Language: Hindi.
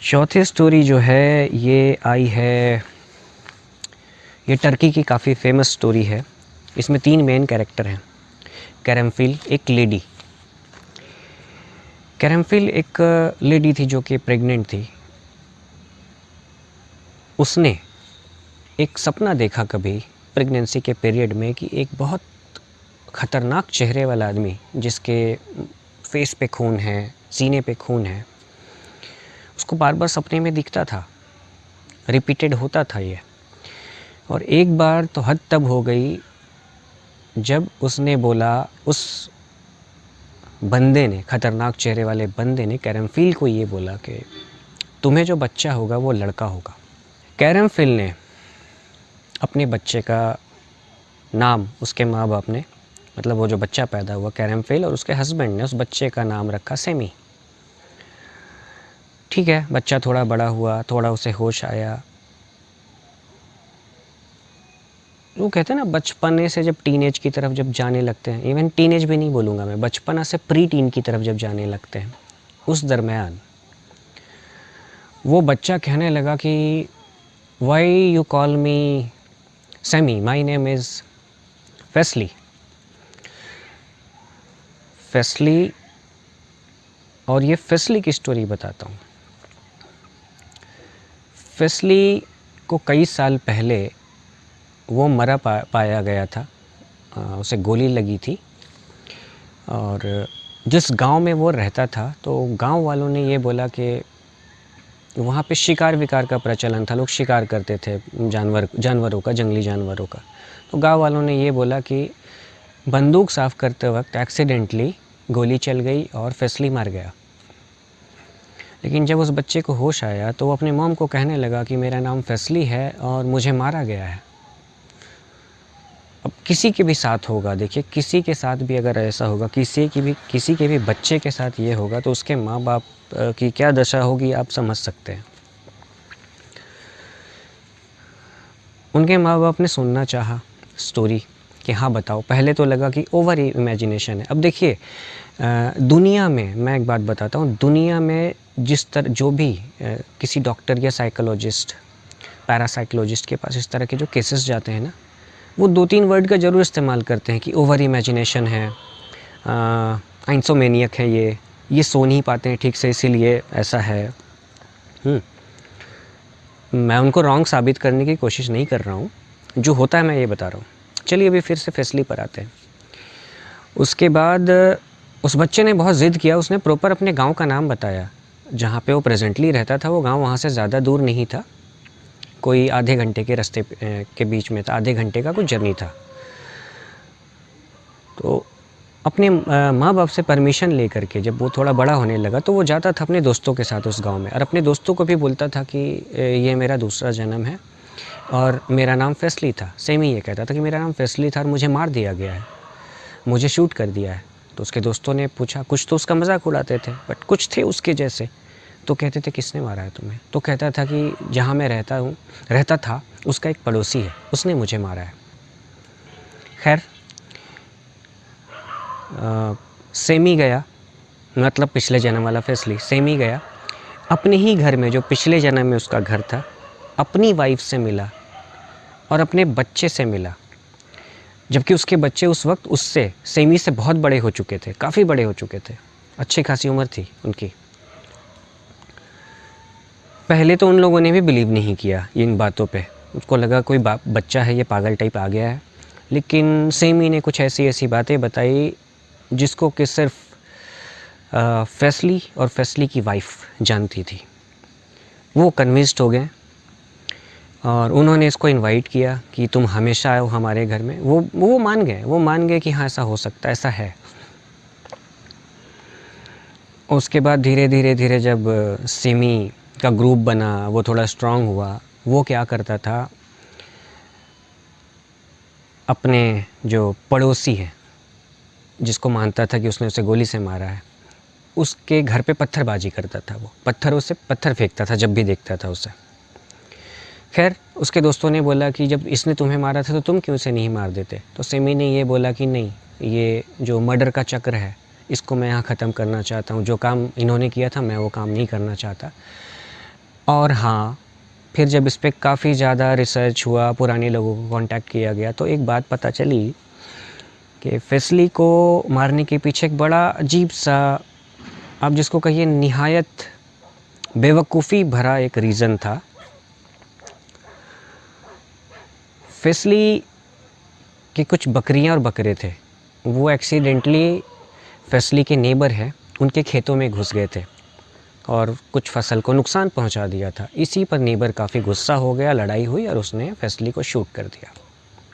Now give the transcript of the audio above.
चौथी स्टोरी जो है ये आई है, ये टर्की की काफ़ी फेमस स्टोरी है। इसमें 3 मेन कैरेक्टर हैं। कैरमफिल एक लेडी, कैरमफिल एक लेडी थी जो कि प्रेग्नेंट थी। उसने एक सपना देखा कभी प्रेगनेंसी के पीरियड में कि एक बहुत ख़तरनाक चेहरे वाला आदमी जिसके फेस पे खून है, सीने पे खून है, उसको बार बार सपने में दिखता था, रिपीटेड होता था ये। और एक बार तो हद तब हो गई जब उसने बोला, उस बंदे ने, ख़तरनाक चेहरे वाले बंदे ने कैरमफिल को ये बोला कि तुम्हें जो बच्चा होगा वो लड़का होगा। कैरमफिल ने अपने बच्चे का नाम, उसके माँ बाप ने, मतलब वो जो बच्चा पैदा हुआ कैरमफिल और उसके हस्बैंड ने उस बच्चे का नाम रखा सेमी। ठीक है, बच्चा थोड़ा बड़ा हुआ, थोड़ा उसे होश आया। वो कहते हैं ना, बचपने से जब टीनेज की तरफ जब जाने लगते हैं, इवन टीनेज भी नहीं बोलूँगा मैं, बचपना से प्री टीन की तरफ जब जाने लगते हैं, उस दरमियान वो बच्चा कहने लगा कि वाई यू कॉल मी सेमी, माई नेम इज़ फेस्ली। फेस्ली, और ये फेस्ली की स्टोरी बताता हूँ। फेस्ली को कई साल पहले वो मरा पाया गया था, उसे गोली लगी थी। और जिस गांव में वो रहता था तो गांव वालों ने ये बोला कि वहाँ पे शिकार विकार का प्रचलन था, लोग शिकार करते थे जानवरों का, जंगली जानवरों का। तो गांव वालों ने ये बोला कि बंदूक साफ़ करते वक्त एक्सीडेंटली गोली चल गई और फेस्ली मर गया। लेकिन जब उस बच्चे को होश आया तो वो अपने मॉम को कहने लगा कि मेरा नाम फेस्ली है और मुझे मारा गया है। अब किसी के भी साथ होगा, देखिए किसी के साथ भी अगर ऐसा होगा, किसी के भी बच्चे के साथ ये होगा तो उसके माँ बाप की क्या दशा होगी आप समझ सकते हैं। उनके माँ बाप ने सुनना चाहा स्टोरी कि हाँ बताओ। पहले तो लगा कि ओवर इमेजिनेशन है। अब देखिए दुनिया में, मैं एक बात बताता हूँ, दुनिया में जिस तरह जो भी किसी डॉक्टर या साइकोलॉजिस्ट, पैरासाइकोलॉजिस्ट के पास इस तरह के जो केसेस जाते हैं ना, वो 2-3 वर्ड का ज़रूर इस्तेमाल करते हैं कि ओवर इमेजिनेशन है, आइंसोमेनियक है, ये सो नहीं पाते हैं ठीक से इसीलिए ऐसा है। मैं उनको रॉन्ग साबित करने की कोशिश नहीं कर रहा हूँ, जो होता है मैं ये बता रहा हूँ। चलिए अभी फिर से फेस्ली पर आते हैं। उसके बाद उस बच्चे ने बहुत ज़िद किया, उसने प्रॉपर अपने गांव का नाम बताया जहाँ पे वो प्रेजेंटली रहता था। वो गांव वहाँ से ज़्यादा दूर नहीं था, कोई आधे घंटे के रास्ते के बीच में था, आधे घंटे का कुछ जर्नी था। तो अपने माँ बाप से परमिशन लेकर के जब वो थोड़ा बड़ा होने लगा तो वो जाता था अपने दोस्तों के साथ उस गांव में, और अपने दोस्तों को भी बोलता था कि ये मेरा दूसरा जन्म है और मेरा नाम फेस्ली था। सेम ही ये कहता था कि मेरा नाम फेस्ली था और मुझे मार दिया गया है, मुझे शूट कर दिया है। तो उसके दोस्तों ने पूछा, कुछ तो उसका मजाक उड़ाते थे बट कुछ थे उसके जैसे, तो कहते थे किसने मारा है तुम्हें? तो कहता था कि जहाँ मैं रहता था उसका एक पड़ोसी है, उसने मुझे मारा है। खैर सेमी गया, मतलब पिछले जन्म वाला फेस्ली, सेमी गया अपने ही घर में जो पिछले जन्म में उसका घर था, अपनी वाइफ से मिला और अपने बच्चे से मिला, जबकि उसके बच्चे उस वक्त उससे, सेमी से बहुत बड़े हो चुके थे, काफ़ी बड़े हो चुके थे, अच्छी खासी उम्र थी उनकी। पहले तो उन लोगों ने भी बिलीव नहीं किया इन बातों पे, उसको लगा कोई बच्चा है, ये पागल टाइप आ गया है। लेकिन सेमी ने कुछ ऐसी बातें बताई जिसको कि सिर्फ फेस्ली और फेस्ली की वाइफ जानती थी। वो कन्विंस्ड हो गए और उन्होंने इसको इनवाइट किया कि तुम हमेशा आओ हमारे घर में। वो मान गए कि हाँ ऐसा हो सकता है, ऐसा है। उसके बाद धीरे धीरे जब सेमी का ग्रुप बना, वो थोड़ा स्ट्रांग हुआ, वो क्या करता था, अपने जो पड़ोसी है जिसको मानता था कि उसने उसे गोली से मारा है, उसके घर पे पत्थरबाजी करता था। वो पत्थरों से पत्थर फेंकता था जब भी देखता था उसे। खैर उसके दोस्तों ने बोला कि जब इसने तुम्हें मारा था तो तुम क्यों इसे नहीं मार देते? तो सेमी ने ये बोला कि नहीं, ये जो मर्डर का चक्र है इसको मैं यहाँ ख़त्म करना चाहता हूँ, जो काम इन्होंने किया था मैं वो काम नहीं करना चाहता। और हाँ, फिर जब इस पे काफ़ी ज़्यादा रिसर्च हुआ, पुराने लोगों को कांटेक्ट किया गया, तो एक बात पता चली कि फेस्ली को मारने के पीछे एक बड़ा अजीब-सा, आप जिसको कहिए निहायत बेवकूफ़ी भरा एक रीज़न था। फेस्ली की कुछ बकरियां और बकरे थे, वो एक्सीडेंटली फेस्ली के नेबर हैं, उनके खेतों में घुस गए थे और कुछ फसल को नुकसान पहुंचा दिया था। इसी पर नेबर काफ़ी गुस्सा हो गया, लड़ाई हुई और उसने फेस्ली को शूट कर दिया।